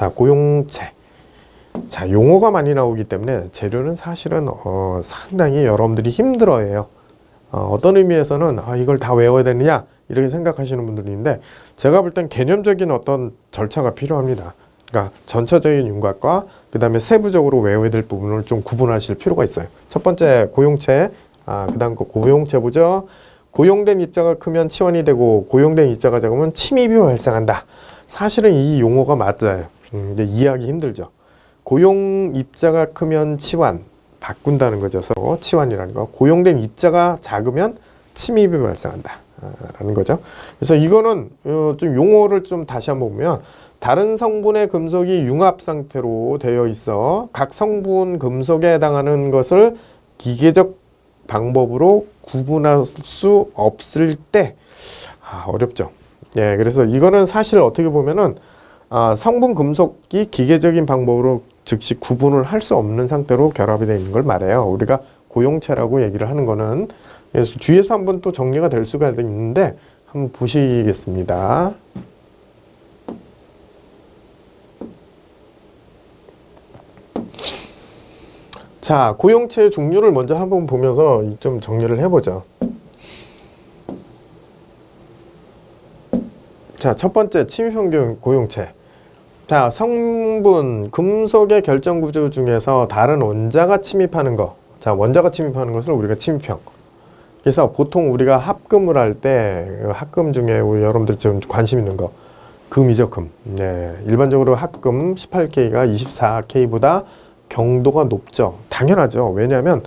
자, 고용체. 자, 용어가 많이 나오기 때문에 재료는 사실은 상당히 여러분들이 힘들어해요. 어떤 의미에서는 이걸 다 외워야 되느냐 이렇게 생각하시는 분들이 있는데, 제가 볼 땐 개념적인 어떤 절차가 필요합니다. 그러니까 전체적인 윤곽과 그 다음에 세부적으로 외워야 될 부분을 좀 구분하실 필요가 있어요. 첫 번째 고용체, 그 다음 거 고용체 보죠. 고용된 입자가 크면 치환이 되고 고용된 입자가 작으면 침입이 발생한다. 사실은 이 용어가 맞아요. 이제 이해하기 힘들죠. 고용 입자가 크면 치환, 바꾼다는 거죠. 치환이라는 거. 고용된 입자가 작으면 침입이 발생한다 라는 거죠. 그래서 이거는 좀 용어를 좀 다시 한번 보면, 다른 성분의 금속이 융합 상태로 되어 있어 각 성분 금속에 해당하는 것을 기계적 방법으로 구분할 수 없을 때, 어렵죠. 예, 그래서 이거는 사실 어떻게 보면은 성분 금속이 기계적인 방법으로 즉시 구분을 할 수 없는 상태로 결합이 되어 있는 걸 말해요. 우리가 고용체라고 얘기를 하는 거는. 그래서 뒤에서 한번 또 정리가 될 수가 있는데 한번 보시겠습니다. 자, 고용체의 종류를 먼저 한번 보면서 좀 정리를 해보죠. 자, 첫 번째 침입형 고용체. 자, 성분, 금속의 결정 구조 중에서 다른 원자가 침입하는 거. 자, 원자가 침입하는 것을 우리가 침입형. 그래서 보통 우리가 합금을 할 때, 합금 중에 우리 여러분들 좀 관심 있는 거, 금이죠, 금. 네, 일반적으로 합금 18K가 24K보다 경도가 높죠. 당연하죠. 왜냐하면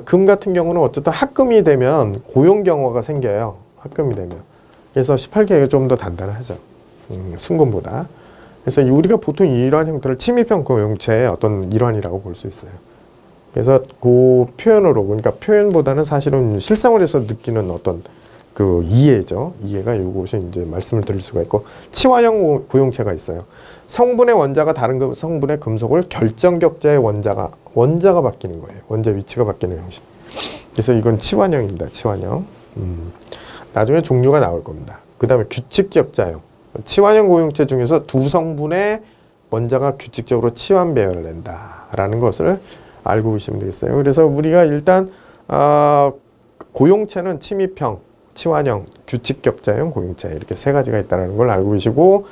금 같은 경우는 어쨌든 합금이 되면 고용경화가 생겨요. 합금이 되면. 그래서 18K가 좀 더 단단하죠. 순금보다. 그래서 우리가 보통 이러한 형태를 침입형 고용체의 어떤 일환이라고 볼 수 있어요. 그래서 그 표현으로, 그러니까 표현보다는 사실은 실생활에서 느끼는 어떤 그 이해죠. 이해가 이것이 이제 말씀을 드릴 수가 있고, 치환형 고용체가 있어요. 성분의 원자가 다른 성분의 금속을 결정격자의 원자가 바뀌는 거예요. 원자 위치가 바뀌는 형식. 그래서 이건 치환형입니다. 치환형. 나중에 종류가 나올 겁니다. 그 다음에 규칙격자형. 치환형 고용체 중에서 두 성분의 원자가 규칙적으로 치환 배열을 낸다라는 것을 알고 계시면 되겠어요. 그래서 우리가 일단 고용체는 침입형, 치환형, 규칙격자형 고용체, 이렇게 세 가지가 있다는 걸 알고 계시고,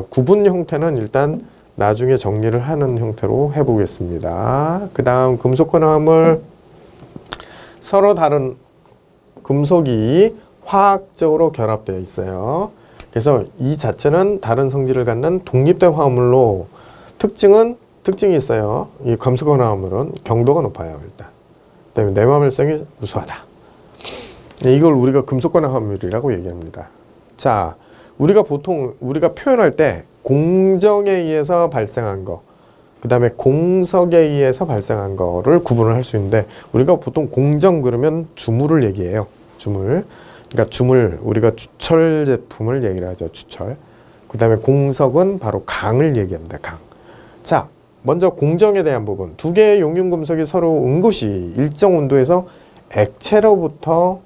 구분 형태는 일단 나중에 정리를 하는 형태로 해보겠습니다. 그 다음 금속과 화물, 서로 다른 금속이 화학적으로 결합되어 있어요. 그래서 이 자체는 다른 성질을 갖는 독립된 화합물로, 특징이 있어요. 이 금속과 화물은 경도가 높아요. 일단. 그다음에 내마멸성이 우수하다. 이걸 우리가 금속과 화합물이라고 얘기합니다. 자, 우리가 보통 표현할 때 공정에 의해서 발생한 거, 그 다음에 공석에 의해서 발생한 거를 구분을 할 수 있는데, 우리가 보통 공정 그러면 주물을 얘기해요. 주물. 그러니까 주물, 우리가 주철 제품을 얘기를 하죠. 주철. 그 다음에 공석은 바로 강을 얘기합니다. 강. 자, 먼저 공정에 대한 부분. 두 개의 용융금속이 서로 응고시 일정 온도에서 액체로부터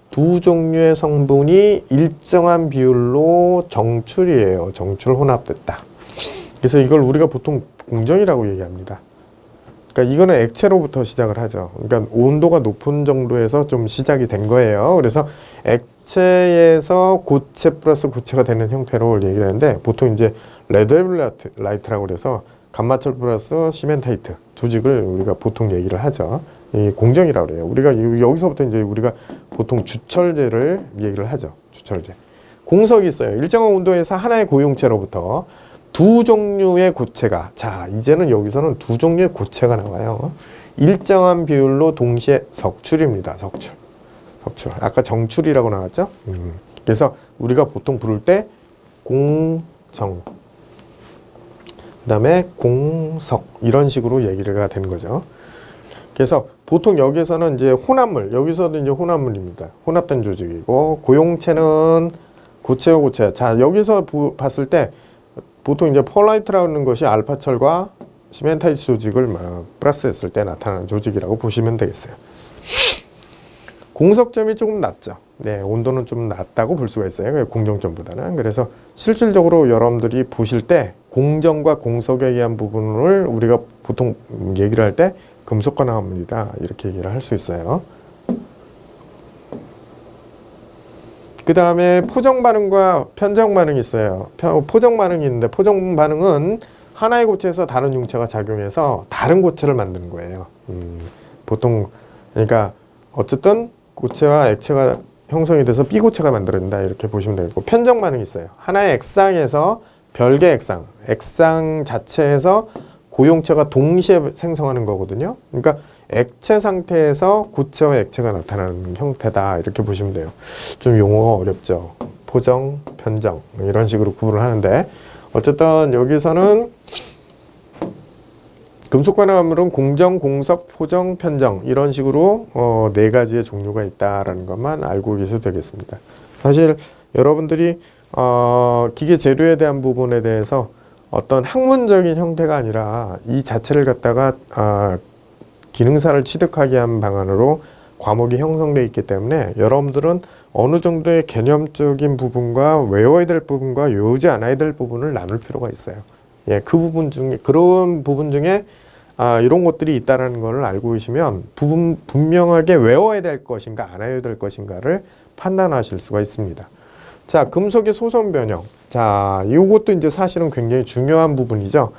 두 종류의 성분이 일정한 비율로 정출이에요. 정출 혼합됐다. 그래서 이걸 우리가 보통 공정이라고 얘기합니다. 그러니까 이거는 액체로부터 시작을 하죠. 그러니까 온도가 높은 정도에서 좀 시작이 된 거예요. 그래서 액체에서 고체 플러스 고체가 되는 형태로 얘기를 하는데, 보통 이제 레드라이트라고 그래서 감마철 플러스 시멘타이트 조직을 우리가 보통 얘기를 하죠. 이 공정이라고 그래요. 우리가 여기서부터 이제 우리가 보통 주철제를 얘기를 하죠. 주철제. 공석이 있어요. 일정한 온도에서 하나의 고용체로부터 두 종류의 고체가, 자, 이제는 여기서는 두 종류의 고체가 나와요. 일정한 비율로 동시에 석출입니다. 석출. 아까 정출이라고 나왔죠? 그래서 우리가 보통 부를 때 공정, 그 다음에 공석, 이런 식으로 얘기가 되는 거죠. 그래서 보통 여기서는 이제 혼합물, 여기서도 이제 혼합물입니다. 혼합된 조직이고, 고용체는 고체와 고체. 자, 여기서 봤을 때 보통 이제 폴라이트라는 것이 알파철과 시멘타이트 조직을 플러스했을 때 나타나는 조직이라고 보시면 되겠어요. 공석점이 조금 낮죠. 네, 온도는 좀 낮다고 볼 수가 있어요. 공정점보다는. 그래서 실질적으로 여러분들이 보실 때 공정과 공석에 의한 부분을 우리가 보통 얘기를 할 때 금속관화합니다. 이렇게 얘기를 할 수 있어요. 그 다음에 포정 반응과 편정 반응이 있어요. 포정 반응이 있는데 포정 반응은 하나의 고체에서 다른 융체가 작용해서 다른 고체를 만드는 거예요. 보통 그러니까 어쨌든 고체와 액체가 형성이 돼서 B고체가 만들어진다 이렇게 보시면 되고, 편정 반응이 있어요. 하나의 액상에서 별개 액상 자체에서 고용체가 동시에 생성하는 거거든요. 그러니까 액체 상태에서 고체와 액체가 나타나는 형태다 이렇게 보시면 돼요. 좀 용어가 어렵죠. 포정, 편정 이런 식으로 구분을 하는데, 어쨌든 여기서는 금속관화물은 공정, 공석, 포정, 편정 이런 식으로 네 가지의 종류가 있다라는 것만 알고 계셔도 되겠습니다. 사실 여러분들이 기계 재료에 대한 부분에 대해서 어떤 학문적인 형태가 아니라 이 자체를 갖다가 기능사를 취득하게 한 방안으로 과목이 형성되어 있기 때문에 여러분들은 어느 정도의 개념적인 부분과 외워야 될 부분과 외우지 않아야 될 부분을 나눌 필요가 있어요. 예, 그 부분 중에 그런 부분 중에 이런 것들이 있다라는 걸 알고 계시면 분명하게 외워야 될 것인가 안 외워야 될 것인가를 판단하실 수가 있습니다. 자, 금속의 소성 변형. 자, 이것도 이제 사실은 굉장히 중요한 부분이죠.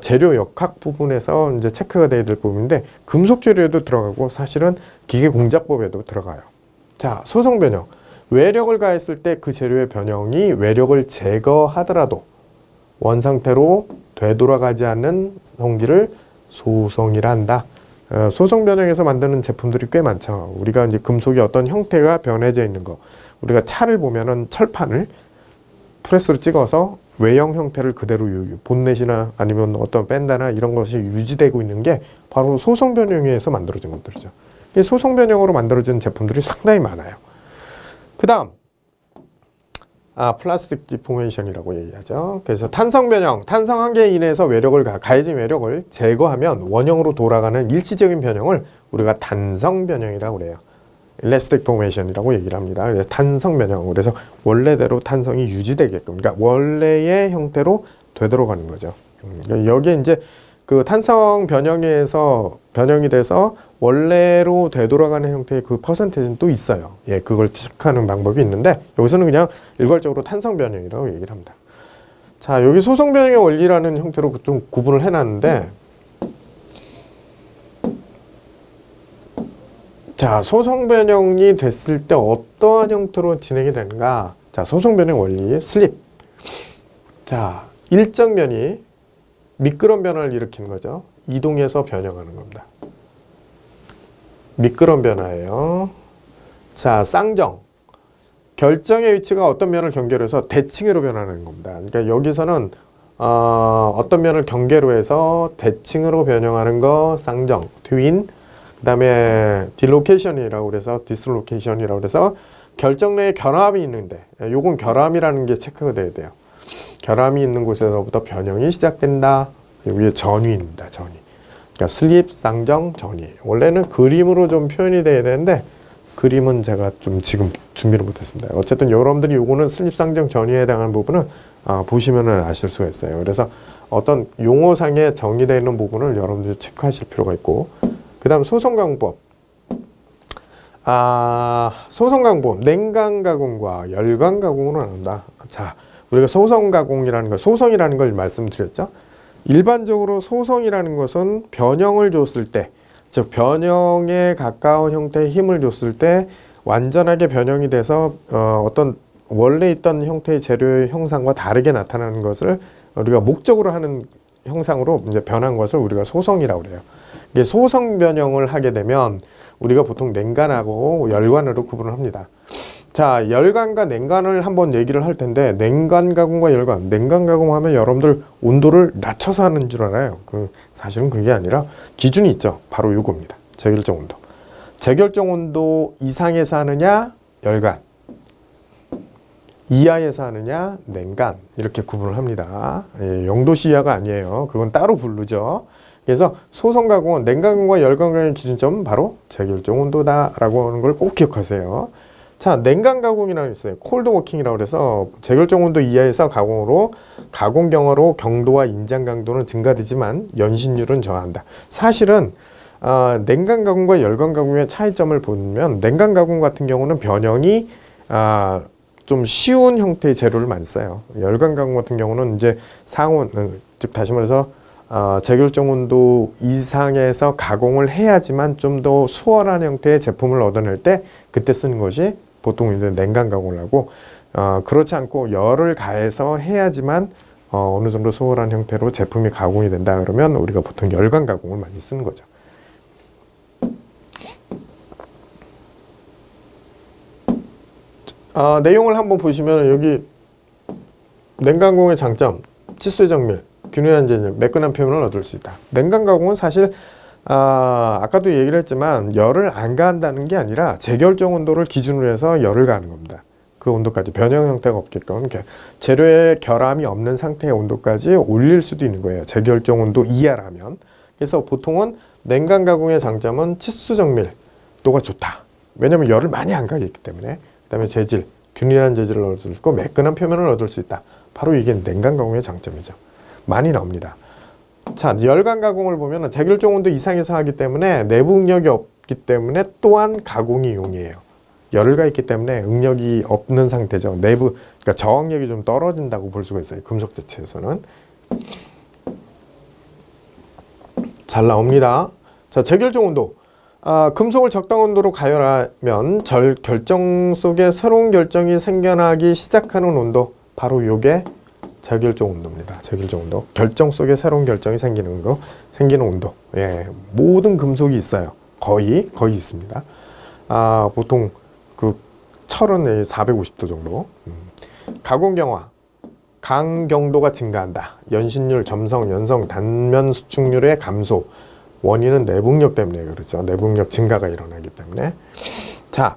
재료 역학 부분에서 이제 체크가 돼야 될 부분인데, 금속 재료에도 들어가고 사실은 기계 공작법에도 들어가요. 자, 소성 변형. 외력을 가했을 때 그 재료의 변형이 외력을 제거하더라도 원상태로 되돌아가지 않는 성질을 소성이라 한다. 소성 변형에서 만드는 제품들이 꽤 많죠. 우리가 이제 금속의 어떤 형태가 변해져 있는 거, 우리가 차를 보면은 철판을 프레스로 찍어서 외형 형태를 그대로 본넷이나 아니면 어떤 밴다나 이런 것이 유지되고 있는 게 바로 소성 변형에 의해서 만들어진 것들이죠. 이 소성 변형으로 만들어진 제품들이 상당히 많아요. 그 다음 플라스틱 디포메이션이라고 얘기하죠. 그래서 탄성 변형, 탄성 한계에 인해서 가해진 외력을 제거하면 원형으로 돌아가는 일시적인 변형을 우리가 탄성 변형이라고 그래요. 일라스틱 포메이션이라고 얘기를 합니다. 그래서 탄성 변형, 그래서 원래대로 탄성이 유지되게끔, 그러니까 원래의 형태로 되돌아가는 거죠. 여기에 이제 그 탄성 변형이 돼서 원래로 되돌아가는 형태의 그 퍼센테이지는 또 있어요. 예, 그걸 체크하는 방법이 있는데 여기서는 그냥 일괄적으로 탄성 변형이라고 얘기를 합니다. 자, 여기 소성 변형의 원리라는 형태로 좀 구분을 해놨는데, 자, 소성 변형이 됐을 때 어떠한 형태로 진행이 되는가? 자, 소성 변형 원리, 슬립. 자, 일정 면이 미끄럼 변화를 일으키는 거죠. 이동해서 변형하는 겁니다. 미끄럼 변화예요. 자, 쌍정. 결정의 위치가 어떤 면을 경계로 해서 대칭으로 변하는 겁니다. 그러니까 여기서는 어떤 면을 경계로 해서 대칭으로 변형하는 거 쌍정, 트윈. 그 다음에 딜로케이션이라고 그래서 디슬로케이션이라고 그래서 결정 내에 결함이 있는데, 요건 결함이라는 게 체크가 돼야 돼요. 결함이 있는 곳에서부터 변형이 시작된다. 여기에 전위입니다. 전위. 그러니까 슬립, 쌍정, 전위. 원래는 그림으로 좀 표현이 돼야 되는데 그림은 제가 좀 지금 준비를 못했습니다. 어쨌든 여러분들이 요거는 슬립, 쌍정, 전위에 해당하는 부분은 보시면은 아실 수가 있어요. 그래서 어떤 용어상에 정의되어 있는 부분을 여러분들이 체크하실 필요가 있고, 그 다음 소성가공법. 소성가공법. 냉간가공과 열간가공으로 나눈다. 자, 우리가 소성가공이라는 거, 소성이라는 걸 말씀드렸죠. 일반적으로 소성이라는 것은 변형을 줬을 때, 즉 변형에 가까운 형태의 힘을 줬을 때 완전하게 변형이 돼서 어떤 원래 있던 형태의 재료의 형상과 다르게 나타나는 것을 우리가 목적으로 하는 형상으로 이제 변한 것을 우리가 소성이라고 그래요. 이게 소성 변형을 하게 되면 우리가 보통 냉간하고 열간으로 구분을 합니다. 자, 열간과 냉간을 한번 얘기를 할 텐데, 냉간 가공과 열간. 냉간 가공하면 여러분들 온도를 낮춰서 하는 줄 알아요. 사실은 그게 아니라 기준이 있죠. 바로 이겁니다. 재결정 온도. 재결정 온도 이상에서 하느냐 열간, 이하에서 하느냐 냉간, 이렇게 구분을 합니다. 예, 0도씨 이하가 아니에요. 그건 따로 부르죠. 그래서 소성 가공은 냉간 가공과 열간 가공의 기준점은 바로 재결정 온도다라고 하는 걸 꼭 기억하세요. 자, 냉간 가공이라고 있어요. 콜드 워킹이라고 그래서 제결정 온도 이하에서 가공으로 가공 경화로 경도와 인장 강도는 증가되지만 연신율은 저하한다. 사실은 냉간 가공과 열간 가공의 차이점을 보면 냉간 가공 같은 경우는 변형이 좀 쉬운 형태의 재료를 많이 써요. 열간 가공 같은 경우는 이제 상온, 즉 다시 말해서 제결정 온도 이상에서 가공을 해야지만 좀 더 수월한 형태의 제품을 얻어낼 때 그때 쓰는 것이 보통 이제 냉간 가공을 하고 그렇지 않고 열을 가해서 해야지만 어느 정도 수월한 형태로 제품이 가공이 된다 그러면 우리가 보통 열간 가공을 많이 쓰는 거죠. 내용을 한번 보시면 여기 냉간 가공의 장점, 치수의 정밀, 균일한 재질, 매끈한 표면을 얻을 수 있다. 냉간 가공은 사실 아까도 얘기를 했지만 열을 안 가한다는 게 아니라 제결정 온도를 기준으로 해서 열을 가하는 겁니다. 그 온도까지 변형 형태가 없게끔 재료의 결함이 없는 상태의 온도까지 올릴 수도 있는 거예요. 제결정 온도 이하라면. 그래서 보통은 냉간 가공의 장점은 치수 정밀도가 좋다. 왜냐하면 열을 많이 안 가하기 때문에. 그 다음에 재질, 균일한 재질을 얻을 수 있고 매끈한 표면을 얻을 수 있다. 바로 이게 냉간 가공의 장점이죠. 많이 나옵니다. 자, 열간 가공을 보면 제결정 온도 이상에서 하기 때문에 내부 응력이 없기 때문에 또한 가공이 용이해요. 열을 가있기 때문에 응력이 없는 상태죠. 내부, 그러니까 저항력이 좀 떨어진다고 볼 수가 있어요. 금속 자체에서는. 잘 나옵니다. 자, 제결정 온도. 금속을 적당 온도로 가열하면 결정 속에 새로운 결정이 생겨나기 시작하는 온도. 바로 요게 제결정 온도입니다. 제결정 온도. 결정 속에 새로운 결정이 생기는 온도. 예, 모든 금속이 있어요. 거의 있습니다. 보통 그 철은 450도 정도. 가공 경화. 강경도가 증가한다. 연신율, 점성, 연성, 단면 수축률의 감소. 원인은 내부응력 때문에 그렇죠. 내부응력 증가가 일어나기 때문에. 자,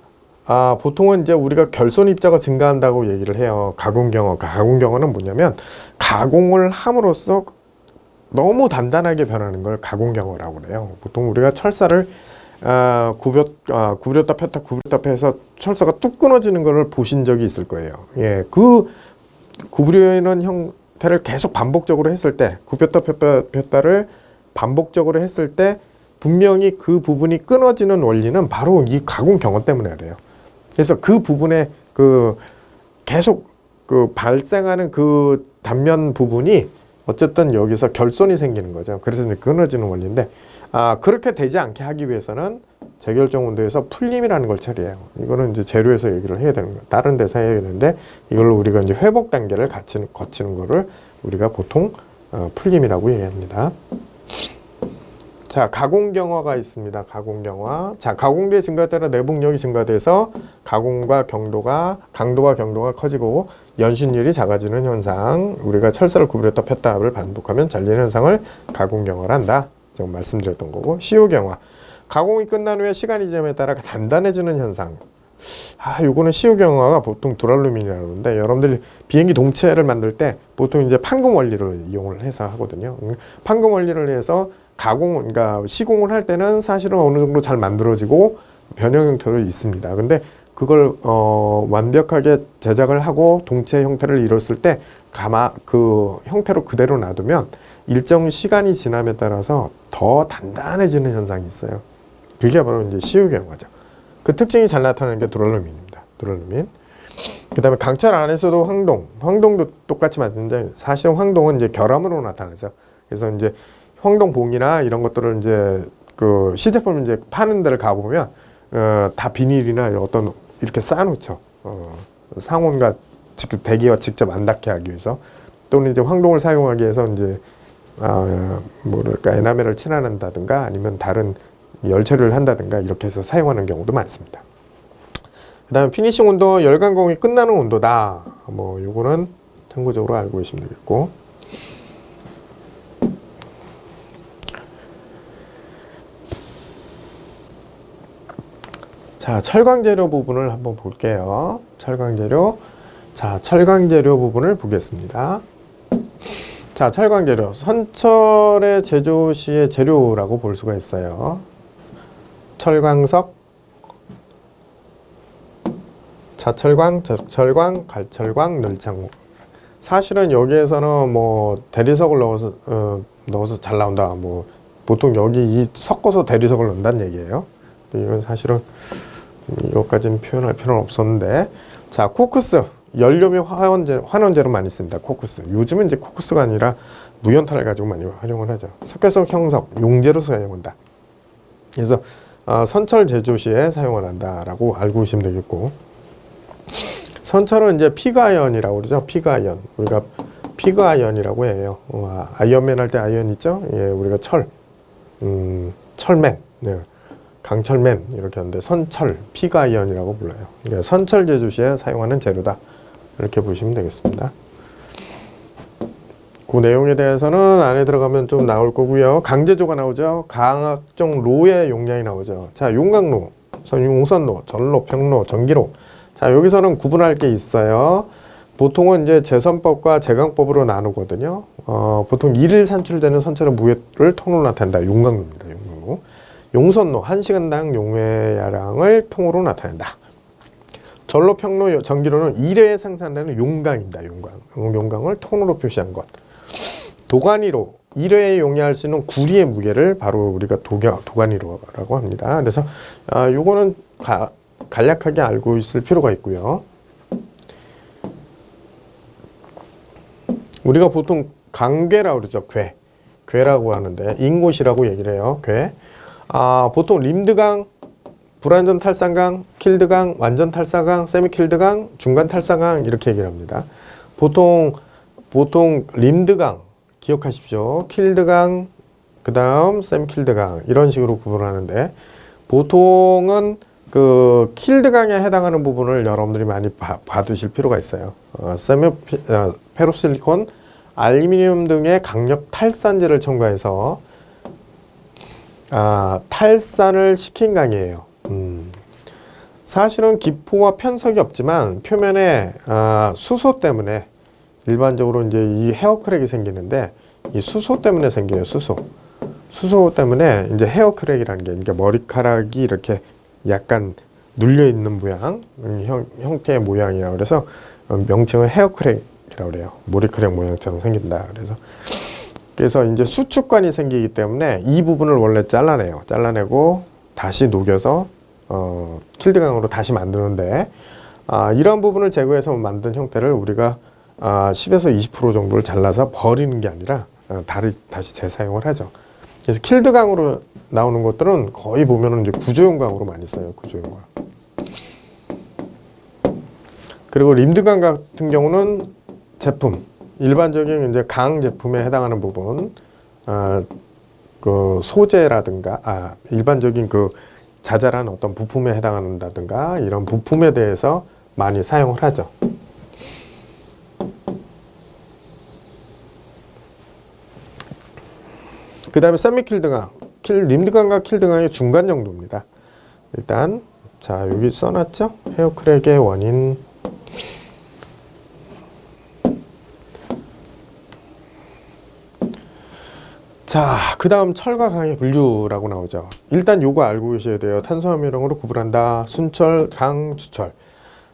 보통은 이제 우리가 결손 입자가 증가한다고 얘기를 해요. 가공 경화. 가공 경화는 뭐냐면 가공을 함으로써 너무 단단하게 변하는 걸 가공 경화라고 그래요. 보통 우리가 철사를 구부렸다 폈다 해서 철사가 뚝 끊어지는 걸 보신 적이 있을 거예요. 예, 그 구부리는 형태를 계속 반복적으로 했을 때, 굽혔다 폈다를 반복적으로 했을 때 분명히 그 부분이 끊어지는 원리는 바로 이 가공 경화 때문에 그래요. 그래서 그 부분에 계속 발생하는 그 단면 부분이 어쨌든 여기서 결손이 생기는 거죠. 그래서 이제 끊어지는 원리인데, 그렇게 되지 않게 하기 위해서는 제결정 온도에서 풀림이라는 걸 처리해요. 이거는 이제 재료에서 얘기를 해야 되는 거예요. 다른 데서 해야 되는데, 이걸로 우리가 이제 회복 단계를 거치는 거를 우리가 보통 풀림이라고 얘기합니다. 자, 가공 경화가 있습니다. 가공 경화. 자, 가공도의 증가에 따라 내부응력이 증가돼서 가공과 강도와 경도가 커지고 연신율이 작아지는 현상. 우리가 철사를 구부렸다 폈다를 반복하면 잘리는 현상을 가공 경화를 한다. 제가 말씀드렸던 거고. 시효 경화. 가공이 끝난 후에 시간이 지남에 따라 단단해지는 현상. 요거는 시효 경화가 보통 두랄루민이라고 하는데, 여러분들이 비행기 동체를 만들 때 보통 이제 판금 원리를 이용을 해서 하거든요. 판금 원리를 해서 그러니까 시공을 할 때는 사실은 어느 정도 잘 만들어지고 변형 형태로 있습니다. 근데 그걸 완벽하게 제작을 하고 동체 형태를 이뤘을 때 그 형태로 그대로 놔두면 일정 시간이 지남에 따라서 더 단단해지는 현상이 있어요. 그게 바로 이제 시효 경화죠. 그 특징이 잘 나타나는 게 두랄루민입니다. 두랄루민. 그 다음에 강철 안에서도 황동도 똑같이 맞는데, 사실은 황동은 이제 결함으로 나타나죠. 그래서 이제 황동봉이나 이런 것들을 이제 그 시제품 이제 파는 데를 가보면 다 비닐이나 어떤 이렇게 쌓아놓죠. 상온과 직접 대기와 직접 안 닿게 하기 위해서, 또는 이제 황동을 사용하기 위해서 이제 뭐랄까 에나멜을 칠한다든가 아니면 다른 열 처리를 한다든가 이렇게 해서 사용하는 경우도 많습니다. 그 다음에 피니싱 온도, 열간 가공이 끝나는 온도다. 뭐 요거는 참고적으로 알고 계시면 되겠고. 자, 철강 재료 부분을 한번 볼게요. 철강 재료. 자, 철강 재료 부분을 보겠습니다. 자, 철강 재료. 선철의 제조 시의 재료라고 볼 수가 있어요. 철광석, 자철광, 저철광, 갈철광, 늘창호. 사실은 여기에서는 뭐 대리석을 넣어서 잘 나온다. 뭐 보통 여기 이 섞어서 대리석을 넣는다는 얘기예요. 이건 사실은 이것까지는 표현할 필요는 없었는데, 자, 코크스 연료 및 환원제로 많이 씁니다. 코크스. 요즘은 이제 코크스가 아니라 무연탄을 가지고 많이 활용을 하죠. 석회석 형석 용제로 사용한다. 그래서 선철 제조 시에 사용을 한다라고 알고 계시면 되겠고, 선철은 이제 피그아연이라고 그러죠. 피그아연. 우리가 피그아연이라고 해요. 아이언맨 할 때 아이언 있죠? 예, 우리가 철맨. 네. 강철맨 이렇게 하는데 선철, 피그아연이라고 불러요. 그러니까 선철 제조 시에 사용하는 재료다. 이렇게 보시면 되겠습니다. 그 내용에 대해서는 안에 들어가면 좀 나올 거고요. 강제조가 나오죠. 강학종 로의 용량이 나오죠. 자, 용광로, 용선로, 전로, 평로, 전기로. 자, 여기서는 구분할 게 있어요. 보통은 이제 제선법과 제강법으로 나누거든요. 보통 1일 산출되는 선철의 무게를 통으로 나타낸다. 용광로입니다. 용광로. 용선로, 1시간당 용매량을 통으로 나타낸다. 전로, 평로, 전기로는 1회에 생산되는 용광입니다. 용광을 통으로 표시한 것. 도가니로, 1회에 용해할 수 있는 구리의 무게를 바로 우리가 도가니로라고 합니다. 그래서 요거는 간략하게 알고 있을 필요가 있고요. 우리가 보통 강괴라고 그러죠. 괴라고 하는데 인곳이라고 얘기를 해요. 괴. 보통 림드강, 불완전 탈산강, 킬드강, 완전 탈사강, 세미 킬드강, 중간 탈사강 이렇게 얘기를 합니다. 보통 림드강 기억하십시오. 킬드강, 그 다음 세미 킬드강 이런 식으로 구분하는데, 보통은 그 킬드강에 해당하는 부분을 여러분들이 많이 봐두실 필요가 있어요. 페로실리콘, 알루미늄 등의 강력 탈산제를 첨가해서 탈산을 시킨 강이에요. 사실은 기포와 편석이 없지만 표면에 수소 때문에 일반적으로 이제 이 헤어크랙이 생기는데, 이 수소 때문에 생겨요. 수소 때문에 이제 헤어크랙이라는 게, 그러니까 머리카락이 이렇게 약간 눌려 있는 모양, 형태의 모양이라 그래서 명칭은 헤어크랙이라고 그래요. 머리카락 모양처럼 생긴다. 그래서 이제 수축관이 생기기 때문에 이 부분을 원래 잘라내요. 잘라내고 다시 녹여서 킬드강으로 다시 만드는데, 이런 부분을 제거해서 만든 형태를 우리가 10에서 20% 정도를 잘라서 버리는 게 아니라 다시 재사용을 하죠. 그래서 킬드강으로 나오는 것들은 거의 보면은 이제 구조용광으로 많이 써요. 구조용광. 그리고 림드강 같은 경우는 제품, 일반적인 이제 강 제품에 해당하는 부분, 그 소재라든가, 일반적인 그 자잘한 어떤 부품에 해당한다든가 이런 부품에 대해서 많이 사용을 하죠. 그 다음에 세미킬드강, 림드강과 킬드강의 중간 정도입니다. 일단 자, 여기 써놨죠? 헤어크랙의 원인. 자, 그 다음 철과 강의 분류라고 나오죠. 일단 요거 알고 계셔야 돼요. 탄수화물량으로 구분한다. 순철, 강, 주철.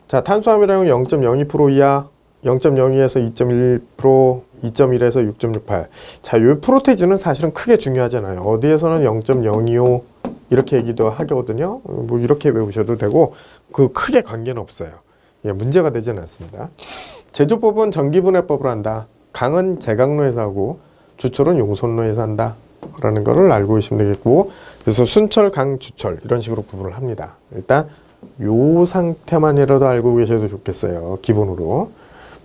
자, 탄수화물량은 0.02% 이하, 0.02에서 2.1%, 2.1에서 6.68. 자, 요 프로테이지는 사실은 크게 중요하지 않아요. 어디에서는 0.025 이렇게 얘기도 하거든요. 뭐 이렇게 외우셔도 되고, 그 크게 관계는 없어요. 예, 문제가 되지는 않습니다. 제조법은 전기분해법으로 한다. 강은 제강로에서 하고 주철은 용선로에서 한다 라는 거를 알고 계시면 되겠고, 그래서 순철, 강, 주철 이런 식으로 구분을 합니다. 일단 요 상태만이라도 알고 계셔도 좋겠어요. 기본으로.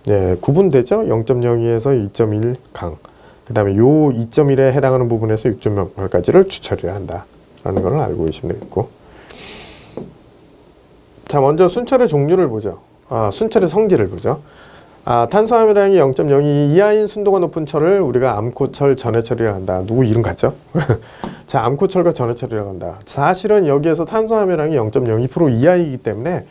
네, 구분되죠? 0.02에서 2.1 강. 그 다음에 요 2.1에 해당하는 부분에서 6.08까지를 주철이라 한다 라는 걸 알고 계시면 되겠고. 자, 먼저 순철의 종류를 보죠. 순철의 성질을 보죠. 탄수화물량이 0.02 이하인 순도가 높은 철을 우리가 암코철, 전해철이라고 한다. 누구 이름 같죠? 자, 암코철과 전해철이라고 한다. 사실은 여기에서 탄수화물량이 0.02% 이하이기 때문에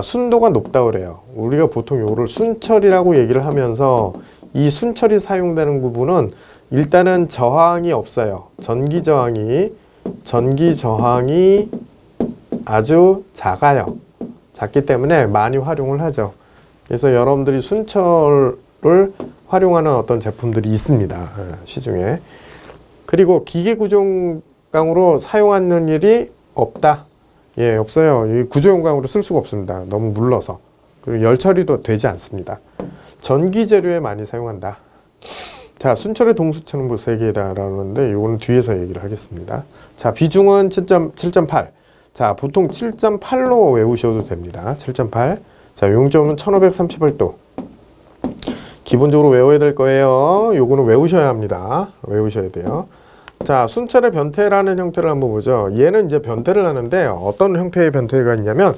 순도가 높다고 그래요. 우리가 보통 요를 순철이라고 얘기를 하면서 이 순철이 사용되는 부분은 일단은 저항이 없어요. 전기 저항이 아주 작아요. 작기 때문에 많이 활용을 하죠. 그래서 여러분들이 순철을 활용하는 어떤 제품들이 있습니다. 시중에. 그리고 기계 구조용광으로 사용하는 일이 없다. 예, 없어요. 이 구조용광으로 쓸 수가 없습니다. 너무 물러서. 그리고 열 처리도 되지 않습니다. 전기 재료에 많이 사용한다. 자, 순철의 동수처는 뭐 3개다라는데 이거는 뒤에서 얘기를 하겠습니다. 자, 비중은 7.8. 자, 보통 7.8로 외우셔도 됩니다. 7.8. 자, 용점은 1538도. 기본적으로 외워야 될 거예요. 요거는 외우셔야 합니다. 외우셔야 돼요. 자, 순철의 변태라는 형태를 한번 보죠. 얘는 이제 변태를 하는데 어떤 형태의 변태가 있냐면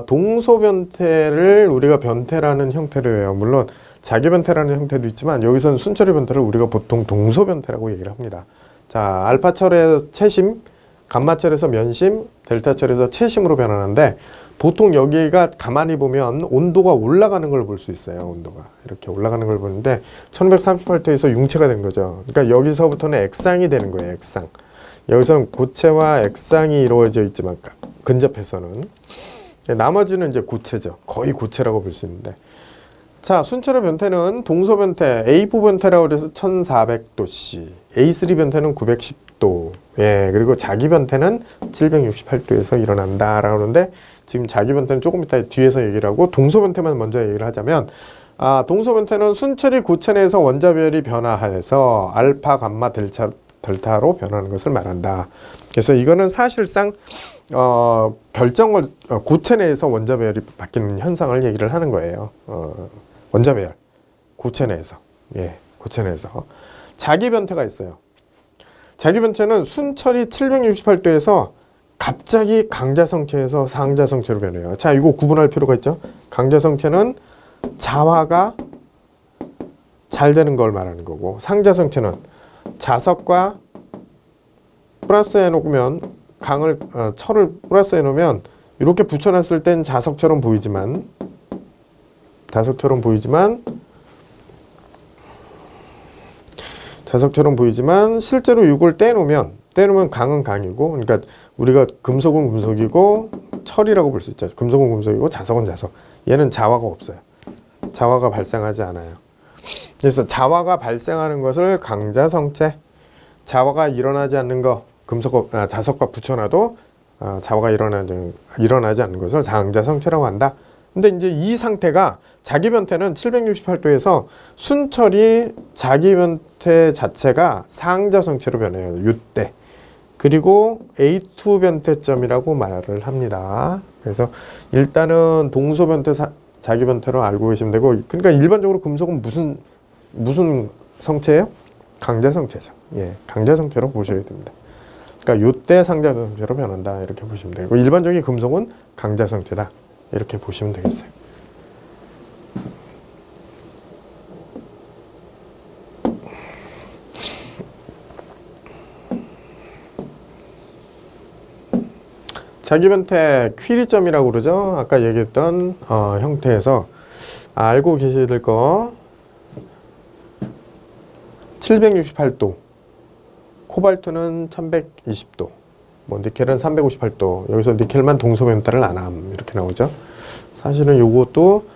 동소 변태를 우리가 변태라는 형태로 해요. 물론 자기 변태라는 형태도 있지만 여기서는 순철의 변태를 우리가 보통 동소 변태라고 얘기를 합니다. 자, 알파철에서 채심, 감마철에서 면심, 델타철에서 채심으로 변하는데 보통 여기가 가만히 보면 온도가 올라가는 걸 볼 수 있어요. 온도가 이렇게 올라가는 걸 보는데 1538도에서 융체가 된 거죠. 그러니까 여기서부터는 액상이 되는 거예요. 액상. 여기서는 고체와 액상이 이루어져 있지만 근접해서는 나머지는 이제 고체죠. 거의 고체라고 볼 수 있는데, 자, 순철의 변태는 동소 변태, A4 변태라고 해서 1400도씨, A3 변태는 910도, 예, 그리고 자기 변태는 768도에서 일어난다라고 하는데 지금 자기 변태는 조금 이따 뒤에서 얘기를 하고 동소 변태만 먼저 얘기를 하자면 동소 변태는 순철이 고체 내에서 원자별이 변화해서 알파, 감마, 델타로 변하는 것을 말한다. 그래서 이거는 사실상 결정을 고체 내에서 원자별이 바뀌는 현상을 얘기를 하는 거예요. 원자별 고체 내에서, 예, 고체 내에서 자기 변태가 있어요. 자기 변태는 순철이 768도에서 갑자기 강자성체에서 상자성체로 변해요. 자, 이거 구분할 필요가 있죠. 강자성체는 자화가 잘 되는 걸 말하는 거고, 상자성체는 자석과 플러스해 놓으면 철을 플러스해 놓으면 이렇게 붙여놨을 땐 자석처럼 보이지만 실제로 이걸 떼놓으면 강은 강이고, 그러니까 우리가 금속은 금속이고 철이라고 볼 수 있죠. 금속은 금속이고 자석은 자석. 얘는 자화가 없어요. 자화가 발생하지 않아요. 그래서 자화가 발생하는 것을 강자성체, 자화가 일어나지 않는 거, 자석과 붙여놔도 자화가 일어나지 않는 것을 상자성체라고 한다. 근데 이제 이 상태가 자기 변태는 768도에서 순철이 자기 변태 자체가 상자성체로 변해요. 이때. 그리고 A2 변태점이라고 말을 합니다. 그래서 일단은 동소 변태, 자기 변태로 알고 계시면 되고, 그러니까 일반적으로 금속은 무슨 성체예요? 강자성체죠. 예, 강자성체로 보셔야 됩니다. 그러니까 이때 상자성체로 변한다 이렇게 보시면 되고, 일반적인 금속은 강자성체다 이렇게 보시면 되겠어요. 자기 변태 퀴리점이라고 그러죠. 아까 얘기했던 형태에서 알고 계셔야 될 거 768도, 코발트는 1120도, 뭐 니켈은 358도. 여기서 니켈만 동소 변태를 안 함 이렇게 나오죠. 사실은 요것도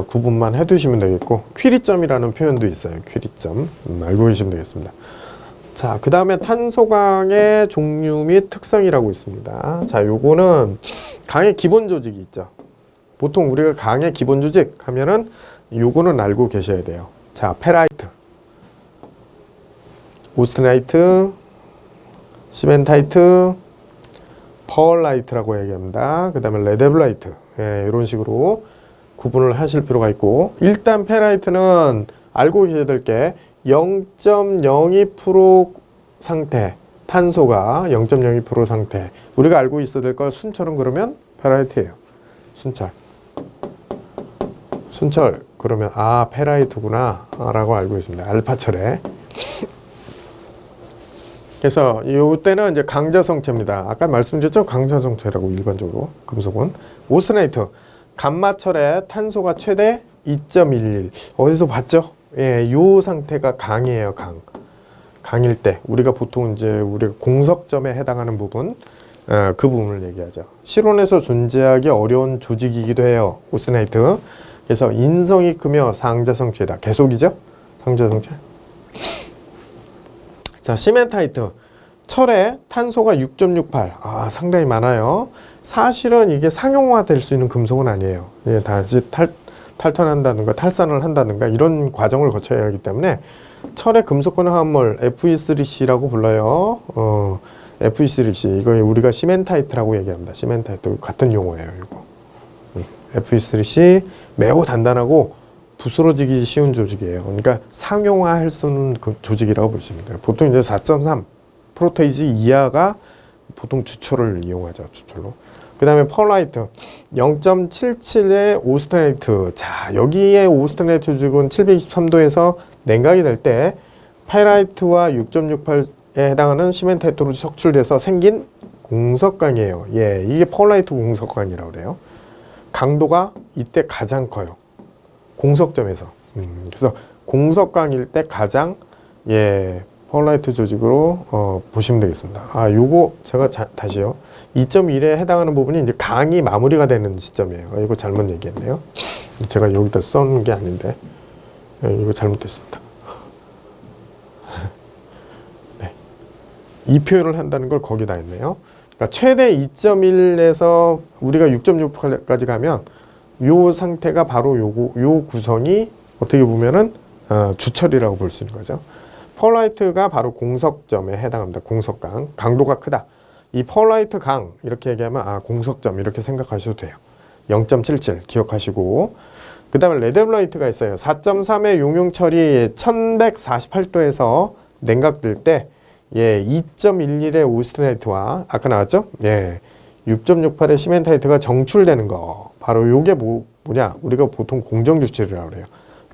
구분만 해두시면 되겠고, 퀴리점이라는 표현도 있어요. 퀴리점 알고 계시면 되겠습니다. 자, 그 다음에 탄소광의 종류 및 특성이라고 있습니다. 자, 요거는 강의 기본 조직이 있죠. 보통 우리가 강의 기본 조직 하면은 요거는 알고 계셔야 돼요. 자, 페라이트, 오스트나이트, 시멘타이트, 펄라이트라고 얘기합니다. 그 다음에 레데블라이트, 예, 이런 식으로 구분을 하실 필요가 있고, 일단 페라이트는 알고 계셔야 될 게 0.02% 상태, 탄소가 0.02% 상태. 우리가 알고 있어야 될 거 순철은 그러면 페라이트예요. 순철 그러면 페라이트구나 라고 알고 있습니다. 알파철에. 그래서 이때는 이제 강자성체입니다. 아까 말씀드렸죠? 강자성체라고 일반적으로 금속은. 오스나이트, 감마철에 탄소가 최대 2.11. 어디서 봤죠? 예, 요 상태가 강이에요. 강일 때 우리가 보통 이제 우리가 공석점에 해당하는 부분, 그 부분을 얘기하죠. 실온에서 존재하기 어려운 조직이기도 해요. 오스테나이트. 그래서 인성이 크며 상자성체다. 계속이죠? 상자성체. 자, 시멘타이트. 철에 탄소가 6.68. 상당히 많아요. 사실은 이게 상용화될 수 있는 금속은 아니에요. 예, 다시 탈탄한다든가 탈산을 한다든가 이런 과정을 거쳐야 하기 때문에 철의 금속권 화합물 Fe3C라고 불러요. Fe3C. 이거 우리가 시멘타이트라고 얘기합니다. 시멘타이트 같은 용어예요. 이거. Fe3C 매우 단단하고 부스러지기 쉬운 조직이에요. 그러니까 상용화할 수 있는 그 조직이라고 보시면 돼요. 보통 이제 4.3 프로테이지 이하가 보통 주철을 이용하죠. 주철로. 그 다음에 펄라이트 0.77의 오스테나이트. 자, 여기에 오스테나이트 조직은 723도에서 냉각이 될 때 파이라이트와 6.68에 해당하는 시멘타이트로 석출돼서 생긴 공석강이에요. 예, 이게 펄라이트 공석강이라고 그래요. 강도가 이때 가장 커요. 공석점에서. 그래서 공석강일 때 가장 펄라이트 조직으로 보시면 되겠습니다. 요거 제가 다시요. 2.1에 해당하는 부분이 이제 강이 마무리가 되는 시점이에요. 이거 잘못 얘기했네요. 제가 여기다 써놓은 게 아닌데 이거 잘못됐습니다. 네. 이 표현을 한다는 걸 거기다 했네요. 그러니까 최대 2.1에서 우리가 6.68까지 가면 요 상태가 바로 요 구성이 어떻게 보면은 주철이라고 볼 수 있는 거죠. 펄라이트가 바로 공석점에 해당합니다. 공석강. 강도가 크다. 이 펄라이트 강 이렇게 얘기하면 공석점 이렇게 생각하셔도 돼요. 0.77 기억하시고 그 다음에 레데블라이트가 있어요. 4.3의 용융철이 1148도에서 냉각될 때 2.11의 오스테나이트와 아까 나왔죠? 6.68의 시멘타이트가 정출되는 거. 바로 요게 뭐냐? 우리가 보통 공정주철이라고 그래요.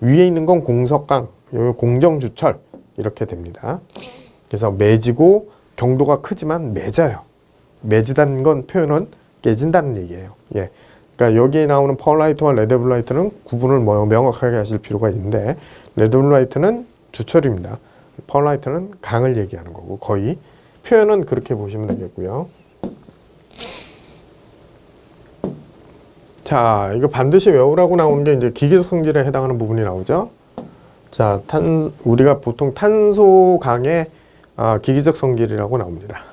위에 있는 건 공석강, 요 공정주철 이렇게 됩니다. 그래서 매지고 경도가 크지만 매져요. 매지다는 건 표현은 깨진다는 얘기예요. 그러니까 여기에 나오는 펄라이트와 레데블라이트는 구분을 명확하게 하실 필요가 있는데 레데블라이트는 주철입니다. 펄라이트는 강을 얘기하는 거고 거의 표현은 그렇게 보시면 되겠고요. 자, 이거 반드시 외우라고 나오는 게 이제 기계적 성질에 해당하는 부분이 나오죠. 자, 우리가 보통 탄소강의 기계적 성질이라고 나옵니다.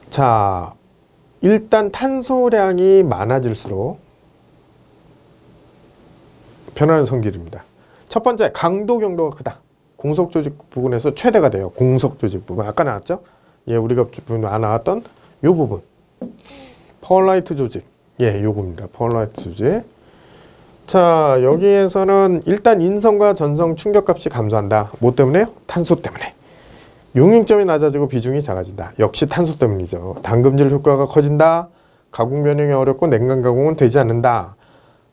자, 일단 탄소량이 많아질수록 변하는 성질입니다. 첫 번째, 강도 경도가 크다. 공석 조직 부분에서 최대가 돼요. 공석 조직 부분. 아까 나왔죠? 우리가 안 나왔던 요 부분. 펄라이트 조직. 요겁니다. 펄라이트 조직. 자, 여기에서는 일단 인성과 전성 충격값이 감소한다. 뭐 때문에요? 탄소 때문에. 용융점이 낮아지고 비중이 작아진다. 역시 탄소 때문이죠. 담금질 효과가 커진다. 가공 변형이 어렵고 냉각 가공은 되지 않는다.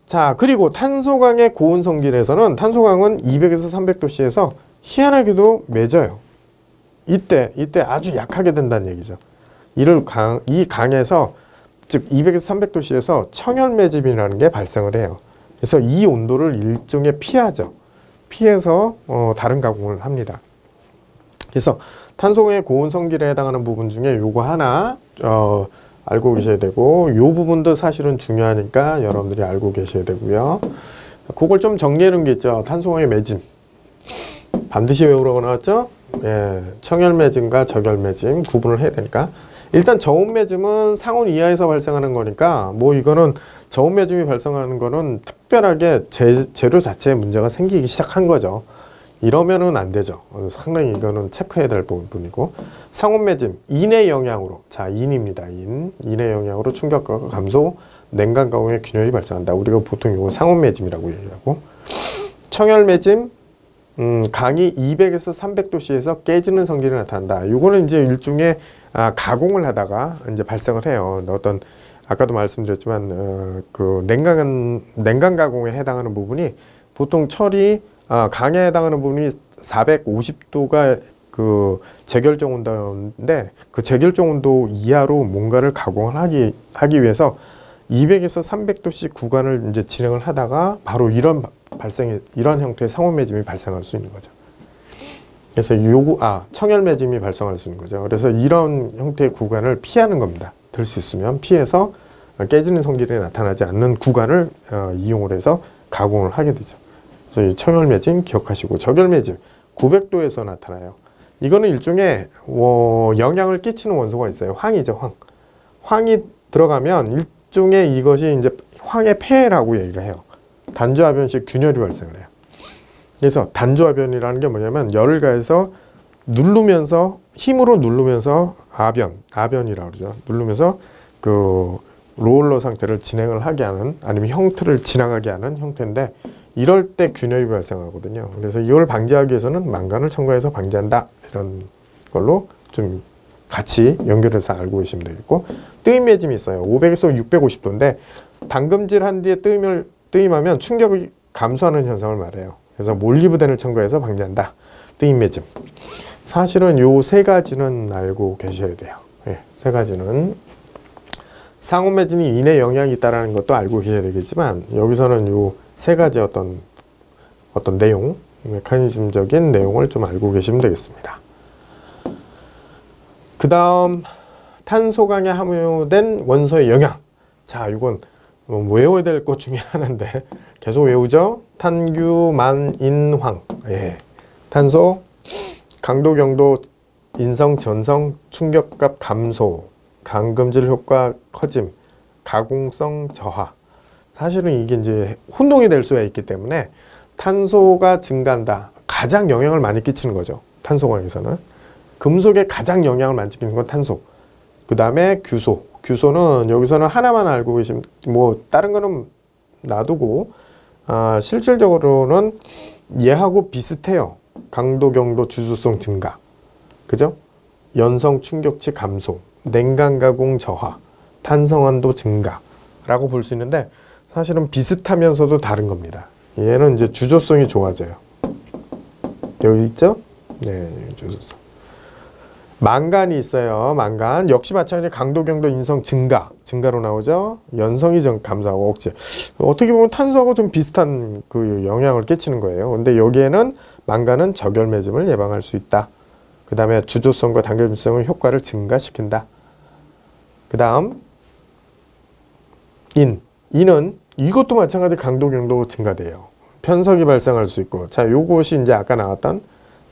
자, 그리고 탄소강의 고온 성질에서는 탄소강은 200에서 300도씨에서 희한하게도 맺어요. 이때 아주 약하게 된다는 얘기죠. 이 강에서 즉 200에서 300도씨에서 청열 매집이라는 게 발생을 해요. 그래서 이 온도를 일종의 피하죠. 피해서 다른 가공을 합니다. 그래서 탄소의 고온 성질에 해당하는 부분 중에 요거 하나 알고 계셔야 되고 요 부분도 사실은 중요하니까 여러분들이 알고 계셔야 되고요. 그걸 좀 정리해 놓은 게 있죠. 탄소의 매짐. 반드시 외우라고 나왔죠? 청열 매짐과 저결 매짐 구분을 해야 되니까. 일단 저온 매짐은 상온 이하에서 발생하는 거니까 뭐 이거는 저온 매짐이 발생하는 거는 특별하게 재료 자체에 문제가 생기기 시작한 거죠. 이러면은 안 되죠. 상당히 이거는 체크해야 될 부분이고 상온 매짐 인의 영향으로 인입니다. 인의 영향으로 충격과 감소, 냉각 가공의 균열이 발생한다. 우리가 보통 이거 상온 매짐이라고 얘기하고 청열 매짐 강이 200에서 300도씨에서 깨지는 성질이 나타난다. 이거는 이제 일종의 가공을 하다가 이제 발생을 해요. 어떤 아까도 말씀드렸지만 그 냉각 가공에 해당하는 부분이 보통 철이 강에 해당하는 부분이 450도가 그 제결정 온도인데 그 제결정 온도 이하로 뭔가를 가공을 하기 위해서 200에서 300도씨 구간을 이제 진행을 하다가 바로 이런 형태의 상온 매짐이 발생할 수 있는 거죠. 그래서 청열매짐이 발생할 수 있는 거죠. 그래서 이런 형태의 구간을 피하는 겁니다. 될 수 있으면 피해서 깨지는 성질이 나타나지 않는 구간을 이용을 해서 가공을 하게 되죠. 그래서 이 청열매짐 기억하시고, 적열매짐 900도에서 나타나요. 이거는 일종의 영향을 끼치는 원소가 있어요. 황이죠, 황. 황이 들어가면 일종의 이것이 이제 황의 폐해라고 얘기를 해요. 단조합변식 균열이 발생을 해요. 그래서 단조합변이라는 게 뭐냐면 열을 가해서 누르면서, 힘으로 누르면서 아변이라고 그러죠. 누르면서 그 롤러 상태를 진행을 하게 하는, 아니면 형태를 지나가게 하는 형태인데, 이럴 때 균열이 발생하거든요. 그래서 이걸 방지하기 위해서는 망간을 첨가해서 방지한다, 이런 걸로 좀 같이 연결해서 알고 계시면 되겠고, 뜨임 매짐이 있어요. 500에서 650도인데 당금질 한 뒤에 뜨임하면 충격이 감소하는 현상을 말해요. 그래서 몰리브덴을 첨가해서 방지한다, 뜨임 매짐. 사실은 요 세 가지는 알고 계셔야 돼요. 세 가지는 상온 매짐이 인에 영향이 있다는 것도 알고 계셔야 되겠지만, 여기서는 요 세 가지 어떤 내용, 메커니즘적인 내용을 좀 알고 계시면 되겠습니다. 그 다음 탄소강에 함유된 원소의 영향. 자, 이건 외워야 될 것 중에 하나인데 계속 외우죠. 탄규, 만, 인, 황. 탄소, 강도, 경도, 인성, 전성, 충격값 감소, 강금질 효과 커짐, 가공성 저하. 사실은 이게 이제 혼동이 될 수가 있기 때문에 탄소가 증가한다, 가장 영향을 많이 끼치는 거죠. 탄소광에서는 금속에 가장 영향을 많이 끼치는 건 탄소. 그 다음에 규소. 규소는 여기서는 하나만 알고 계시면, 다른 거는 놔두고, 실질적으로는 얘하고 비슷해요. 강도, 경도, 주소성 증가, 그죠? 연성 충격치 감소, 냉각 가공 저하, 탄성한도 증가라고 볼 수 있는데, 사실은 비슷하면서도 다른 겁니다. 얘는 이제 주조성이 좋아져요. 여기 있죠? 네, 주조성. 망간이 있어요. 망간. 역시 마찬가지로 강도, 경도, 인성 증가로 나오죠. 연성이 감소하고 억제. 어떻게 보면 탄소하고 좀 비슷한 그 영향을 끼치는 거예요. 근데 여기에는 망간은 적열매짐을 예방할 수 있다. 그 다음에 주조성과 단결성의 효과를 증가시킨다. 그 다음 인은 이것도 마찬가지 강도, 경도 증가돼요. 편석이 발생할 수 있고. 자, 요것이 이제 아까 나왔던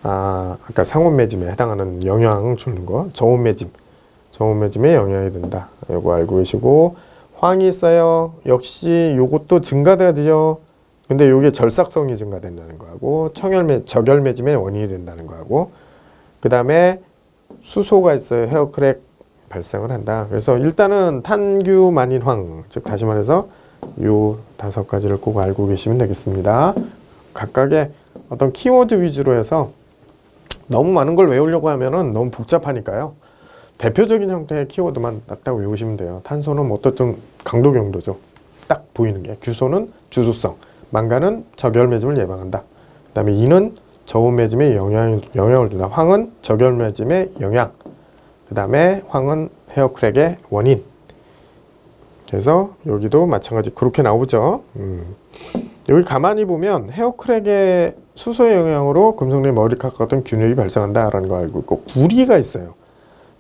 아까 상온 매짐에 해당하는 영향 주는 거, 저온 매짐에 영향이 된다. 요거 알고 계시고, 황이 있어요. 역시 요것도 증가돼야 되죠. 근데 요게 절삭성이 증가된다는 거하고, 적열 매짐의 원인이 된다는 거하고, 그 다음에 수소가 있어요. 헤어크랙 발생을 한다. 그래서 일단은 탄규, 만인, 황, 즉 다시 말해서 요 5가지를 꼭 알고 계시면 되겠습니다. 각각의 어떤 키워드 위주로 해서 너무 많은 걸 외우려고 하면은 너무 복잡하니까요. 대표적인 형태의 키워드만 딱딱 외우시면 돼요. 탄소는 어떻든 강도, 경도죠. 딱 보이는 게. 규소는 주소성, 망간은 적열매짐을 예방한다. 그 다음에 인은 저온매짐에 영향을 준다. 황은 적열매짐의 영향. 그 다음에 황은 헤어크랙의 원인. 그래서 여기도 마찬가지 그렇게 나오죠. 여기 가만히 보면 헤어크랙의 수소의 영향으로 금속내 머리카락 같은 균열이 발생한다라는 거 알고 있고, 구리가 있어요.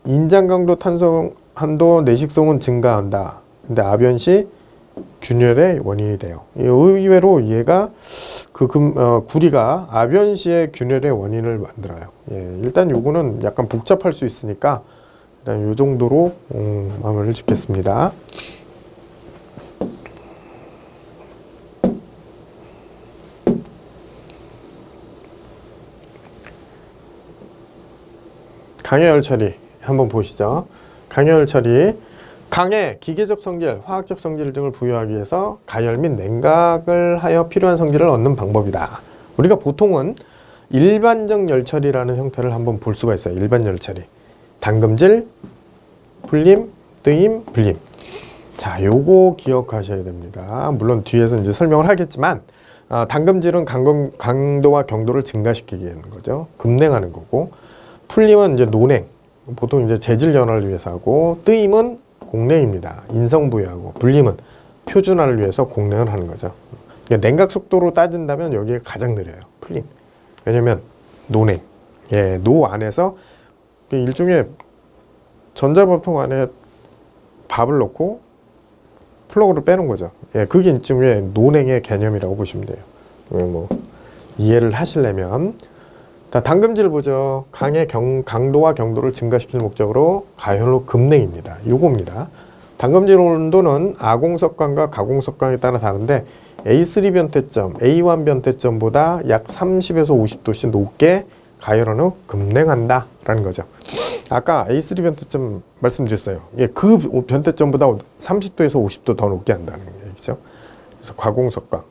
인장강도, 탄소한도, 내식성은 증가한다. 근데 아변 시 균열의 원인이 돼요. 의외로 얘가 구리가 아변 시의 균열의 원인을 만들어요. 일단 요거는 약간 복잡할 수 있으니까 일단 요 정도로 마무리를 짓겠습니다. 강해열 처리 한번 보시죠. 강해열 처리. 강에 기계적 성질, 화학적 성질 등을 부여하기 위해서 가열 및 냉각을 하여 필요한 성질을 얻는 방법이다. 우리가 보통은 일반적 열처리라는 형태를 한번 볼 수가 있어요. 일반 열처리. 당금질, 불림, 뜨임, 불림. 자, 요거 기억하셔야 됩니다. 물론 뒤에서 이제 설명을 하겠지만, 당금질은 강도와 경도를 증가시키게 하는 거죠. 급냉하는 거고, 풀림은 이제 논행, 보통 이제 재질 연화를 위해서 하고, 뜨임은 공냉입니다. 인성 부여하고, 불림은 표준화를 위해서 공냉을 하는 거죠. 그러니까 냉각 속도로 따진다면 여기가 가장 느려요. 풀림. 왜냐면 논행, 예, 노 안에서 일종의 전자밥통 안에 밥을 넣고 플러그를 빼는 거죠. 예, 그게 일종의 논행의 개념이라고 보시면 돼요. 뭐 이해를 하시려면 당금질을 보죠. 강의 강도와 경도를 증가시킬 목적으로 가열로 급냉입니다. 요겁니다. 당금질 온도는 아공석광과 가공석광에 따라 다른데 A3 변태점, A1 변태점보다 약 30에서 50도씩 높게 가열한 후 급냉한다 라는 거죠. 아까 A3 변태점 말씀드렸어요. 예, 그 변태점보다 30도에서 50도 더 높게 한다는 얘기죠. 그래서 가공석광,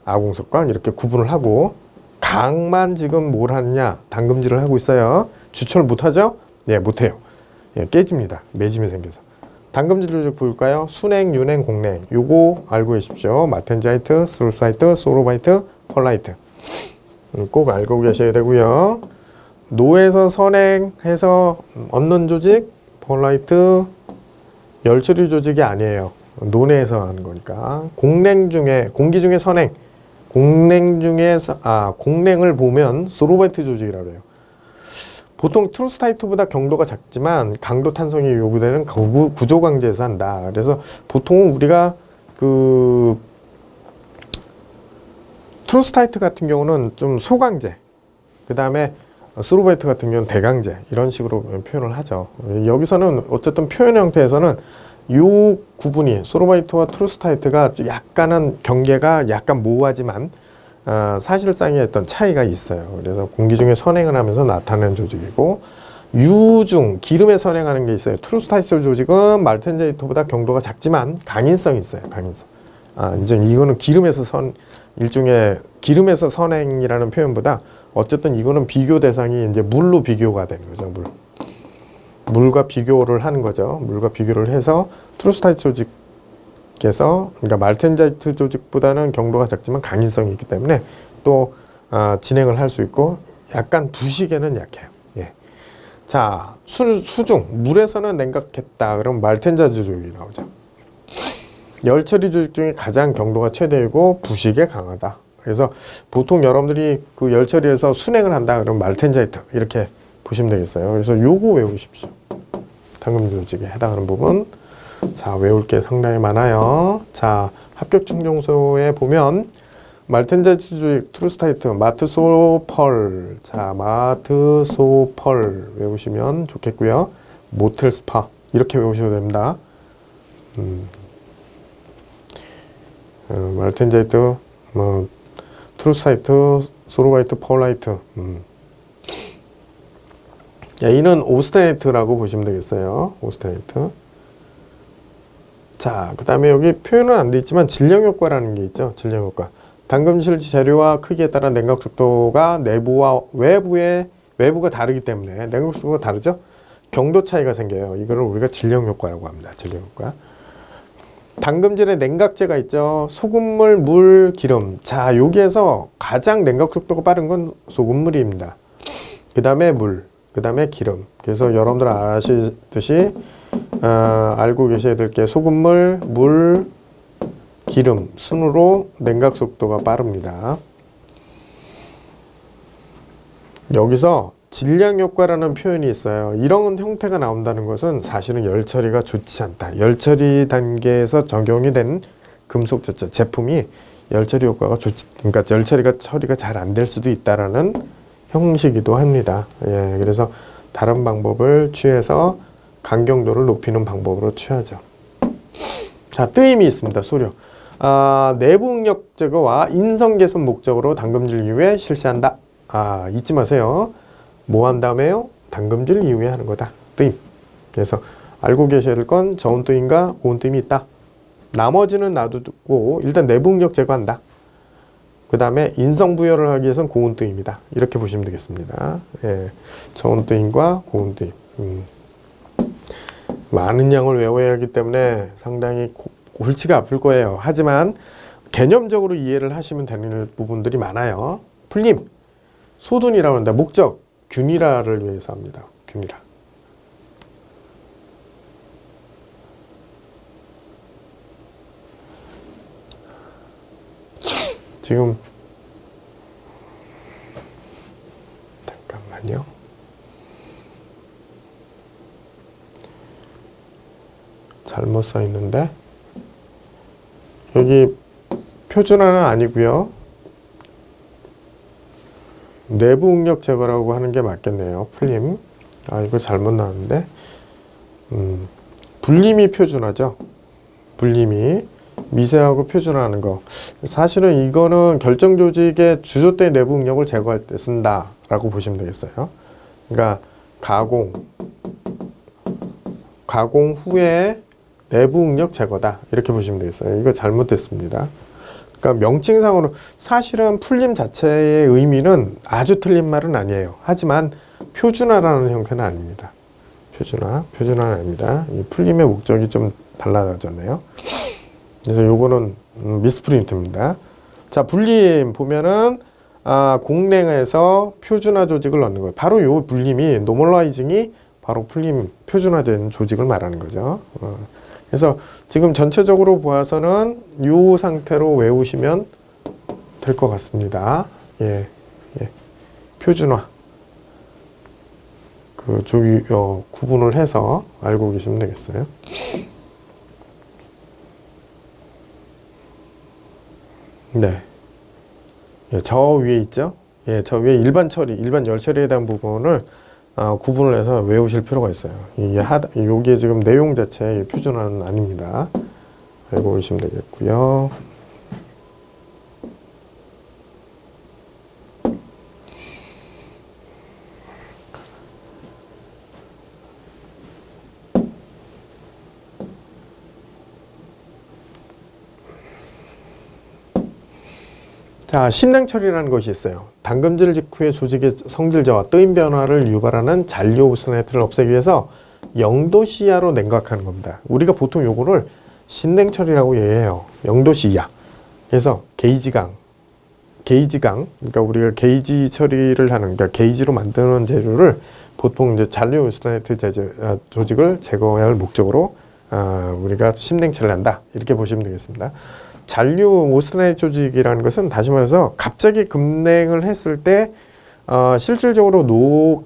아공석광 이렇게 구분을 하고 강만 지금 뭘 하느냐? 당금질을 하고 있어요. 주철 못하죠? 예, 못해요. 예, 깨집니다. 매짐이 생겨서. 당금질을 볼까요? 순행, 윤행, 공냉. 요거 알고 계십시오. 마텐자이트, 스룹사이트, 소로바이트, 펄라이트. 꼭 알고 계셔야 되고요. 노에서 선행해서 얻는 조직, 펄라이트, 열처리 조직이 아니에요. 논에서 하는 거니까. 공냉 중에, 공기 중에 선행. 공냉 중에, 공냉을 보면 소로바이트 조직이라고 해요. 보통 트루스타이트보다 경도가 작지만 강도 탄성이 요구되는 구조 강제에서 한다. 그래서 보통 우리가 그 트루스타이트 같은 경우는 좀 소강제, 그 다음에 소로바이트 같은 경우는 대강제 이런 식으로 표현을 하죠. 여기서는 어쨌든 표현 형태에서는 요 구분이 소로바이트와 트루스타이트가 약간은 경계가 약간 모호하지만 사실상의 어떤 차이가 있어요. 그래서 공기 중에 선행을 하면서 나타나는 조직이고 유중 기름에 선행하는 게 있어요. 트루스타이트 조직은 말텐자이트보다 경도가 작지만 강인성이 있어요. 강인성. 이제 이거는 일종의 기름에서 선행이라는 표현보다 어쨌든 이거는 비교 대상이 이제 물로 비교가 되는 거죠. 물과 비교를 하는 거죠. 물과 비교를 해서 트루스타이트 조직에서 그러니까 말텐자이트 조직보다는 경도가 작지만 강인성이 있기 때문에 또 진행을 할 수 있고 약간 부식에는 약해요. 예. 자, 수중 물에서는 냉각했다. 그럼 말텐자이트 조직이 나오죠. 열처리 조직 중에 가장 경도가 최대이고 부식에 강하다. 그래서 보통 여러분들이 그 열처리에서 순행을 한다. 그러면 말텐자이트 이렇게 보시면 되겠어요. 그래서 요거 외우십시오. 당금질 조직에 해당하는 부분. 자, 외울 게 상당히 많아요. 자, 합격 충정소에 보면 말텐자이트 조직, 트루스타이트, 마트소펄. 자, 마트소펄 외우시면 좋겠고요. 모텔스파 이렇게 외우셔도 됩니다. 말텐자이트, 트루스타이트, 소로바이트, 펄라이트. 이는 오스테네이트라고 보시면 되겠어요. 오스테네이트. 자, 그 다음에 여기 표현은 안 돼 있지만 질량효과라는 게 있죠. 질량효과. 당금질 재료와 크기에 따라 냉각 속도가 내부와 외부가 다르기 때문에 냉각 속도가 다르죠. 경도 차이가 생겨요. 이거를 우리가 질량효과라고 합니다. 질량효과. 당금질에 냉각제가 있죠. 소금물, 물, 기름. 자, 여기에서 가장 냉각 속도가 빠른 건 소금물입니다. 그 다음에 물, 그 다음에 기름. 그래서 여러분들 아시듯이 알고 계셔야 될 게 소금물, 물, 기름 순으로 냉각 속도가 빠릅니다. 여기서 질량효과라는 표현이 있어요. 이런 형태가 나온다는 것은 사실은 열처리가 좋지 않다. 열처리 단계에서 적용이 된 금속 제품이 열처리 효과가 그러니까 열처리가 처리가 잘 안 될 수도 있다라는 형식이기도 합니다. 예, 그래서 다른 방법을 취해서 강경도를 높이는 방법으로 취하죠. 자, 뜨임이 있습니다. 소료. 내부 응력 제거와 인성 개선 목적으로 당금질 이후에 실시한다. 잊지 마세요. 뭐 한 다음에요? 당금질 이후에 하는 거다. 뜨임. 그래서 알고 계셔야 될 건 저온 뜨임과 고온 뜨임이 있다. 나머지는 놔두고 일단 내부 응력 제거한다. 그 다음에 인성 부여를 하기 위해서는 고온 뜨임이다. 이렇게 보시면 되겠습니다. 예, 저온 뜨임과 고온 뜨임. 많은 양을 외워야 하기 때문에 상당히 골치가 아플 거예요. 하지만 개념적으로 이해를 하시면 되는 부분들이 많아요. 풀림, 소둔이라고 합니다. 목적, 균일화를 위해서 합니다. 균일화. 지금 잠깐만요. 잘못 써 있는데 여기 표준화는 아니고요. 내부 응력 제거라고 하는 게 맞겠네요. 풀림. 이거 잘못 나왔는데. 불림이 표준화죠. 불림이 미세하고 표준화하는 거. 사실은 이거는 결정 조직의 주조 때 내부 응력을 제거할 때 쓴다라고 보시면 되겠어요. 그러니까 가공 후에 내부 응력 제거다 이렇게 보시면 되겠어요. 이거 잘못됐습니다. 그러니까 명칭상으로 사실은 풀림 자체의 의미는 아주 틀린 말은 아니에요. 하지만 표준화라는 형태는 아닙니다. 표준화는 아닙니다. 이 풀림의 목적이 좀 달라졌네요. 그래서 요거는 미스프린트입니다. 자, 불림 보면은 공랭에서 표준화 조직을 넣는 거예요. 바로 요 불림이 노멀라이징이 바로 풀림 표준화된 조직을 말하는 거죠. 그래서 지금 전체적으로 보아서는 이 상태로 외우시면 될 것 같습니다. 예. 표준화. 그 조기 구분을 해서 알고 계시면 되겠어요. 네. 저 위에 있죠? 저 위에 일반 열 처리에 대한 부분을 구분을 해서 외우실 필요가 있어요. 이게 지금 내용 자체의 표준화는 아닙니다. 알고 계시면 되겠고요. 자, 심냉 처리라는 것이 있어요. 담금질 직후에 조직의 성질 저하, 뜨임 변화를 유발하는 잔류 오스나이트를 없애기 위해서 0도씨 이하로 냉각하는 겁니다. 우리가 보통 요거를 신냉 처리라고 얘기해요. 0도씨 이하. 그래서 게이지강, 그러니까 우리가 게이지 처리를 하는, 그러니까 게이지로 만드는 재료를 보통 이제 잔류 오스나이트 조직을 제거해야 할 목적으로 우리가 심냉 처리를 한다. 이렇게 보시면 되겠습니다. 잔류 오스나이트 조직이라는 것은 다시 말해서 갑자기 급냉을 했을 때 실질적으로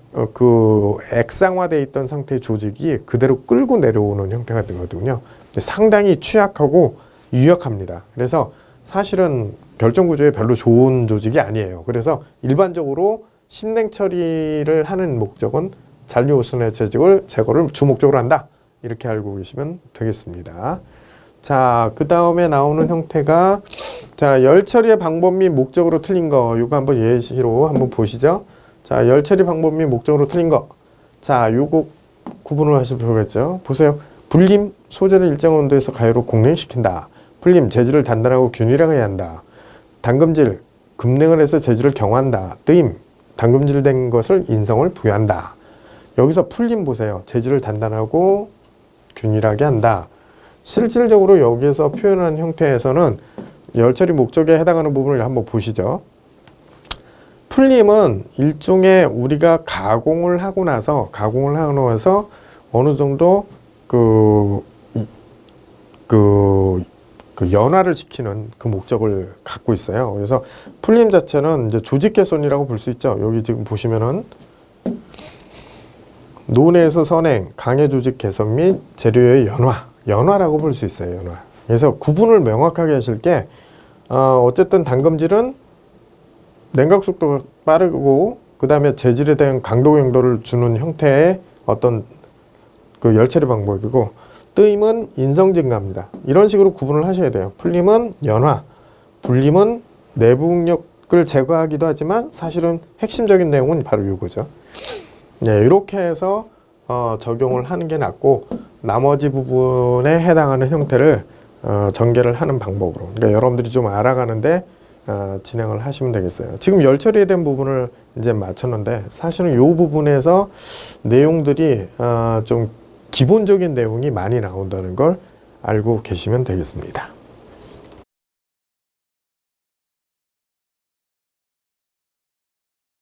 액상화되어 있던 상태의 조직이 그대로 끌고 내려오는 형태가 되거든요. 상당히 취약하고 유약합니다. 그래서 사실은 결정구조에 별로 좋은 조직이 아니에요. 그래서 일반적으로 심냉 처리를 하는 목적은 잔류 오스나이트 조직을 제거를 주목적으로 한다. 이렇게 알고 계시면 되겠습니다. 자, 그 다음에 나오는 형태가, 자, 열 처리의 방법 및 목적으로 틀린 거, 요거 한번 예시로 한번 보시죠. 자, 열 처리 방법 및 목적으로 틀린 거. 자, 요거 구분을 하실 필요가 있죠. 보세요. 불림, 소재를 일정 온도에서 가열로 공냉시킨다. 풀림, 재질을 단단하고 균일하게 한다. 담금질, 급냉을 해서 재질을 경화한다. 뜨임, 담금질된 것을 인성을 부여한다. 여기서 풀림 보세요. 재질을 단단하고 균일하게 한다. 실질적으로 여기에서 표현한 형태에서는 열처리 목적에 해당하는 부분을 한번 보시죠. 풀림은 일종의 우리가 가공을 하고 나서 어느 정도 연화를 시키는 그 목적을 갖고 있어요. 그래서 풀림 자체는 이제 조직 개선이라고 볼 수 있죠. 여기 지금 보시면은 노내에서 선행, 강해 조직 개선 및 재료의 연화라고 볼 수 있어요. 연화. 그래서 구분을 명확하게 하실 게 어쨌든 담금질은 냉각 속도가 빠르고 그 다음에 재질에 대한 강도 경도를 주는 형태의 어떤 그 열처리 방법이고, 뜨임은 인성 증가입니다. 이런 식으로 구분을 하셔야 돼요. 풀림은 연화, 불림은 내부 응력을 제거하기도 하지만 사실은 핵심적인 내용은 바로 이거죠. 네, 이렇게 해서 적용을 하는 게 낫고, 나머지 부분에 해당하는 형태를 전개를 하는 방법으로, 그러니까 여러분들이 좀 알아가는데 진행을 하시면 되겠어요. 지금 열 처리에 대한 부분을 이제 마쳤는데, 사실은 이 부분에서 내용들이 좀 기본적인 내용이 많이 나온다는 걸 알고 계시면 되겠습니다.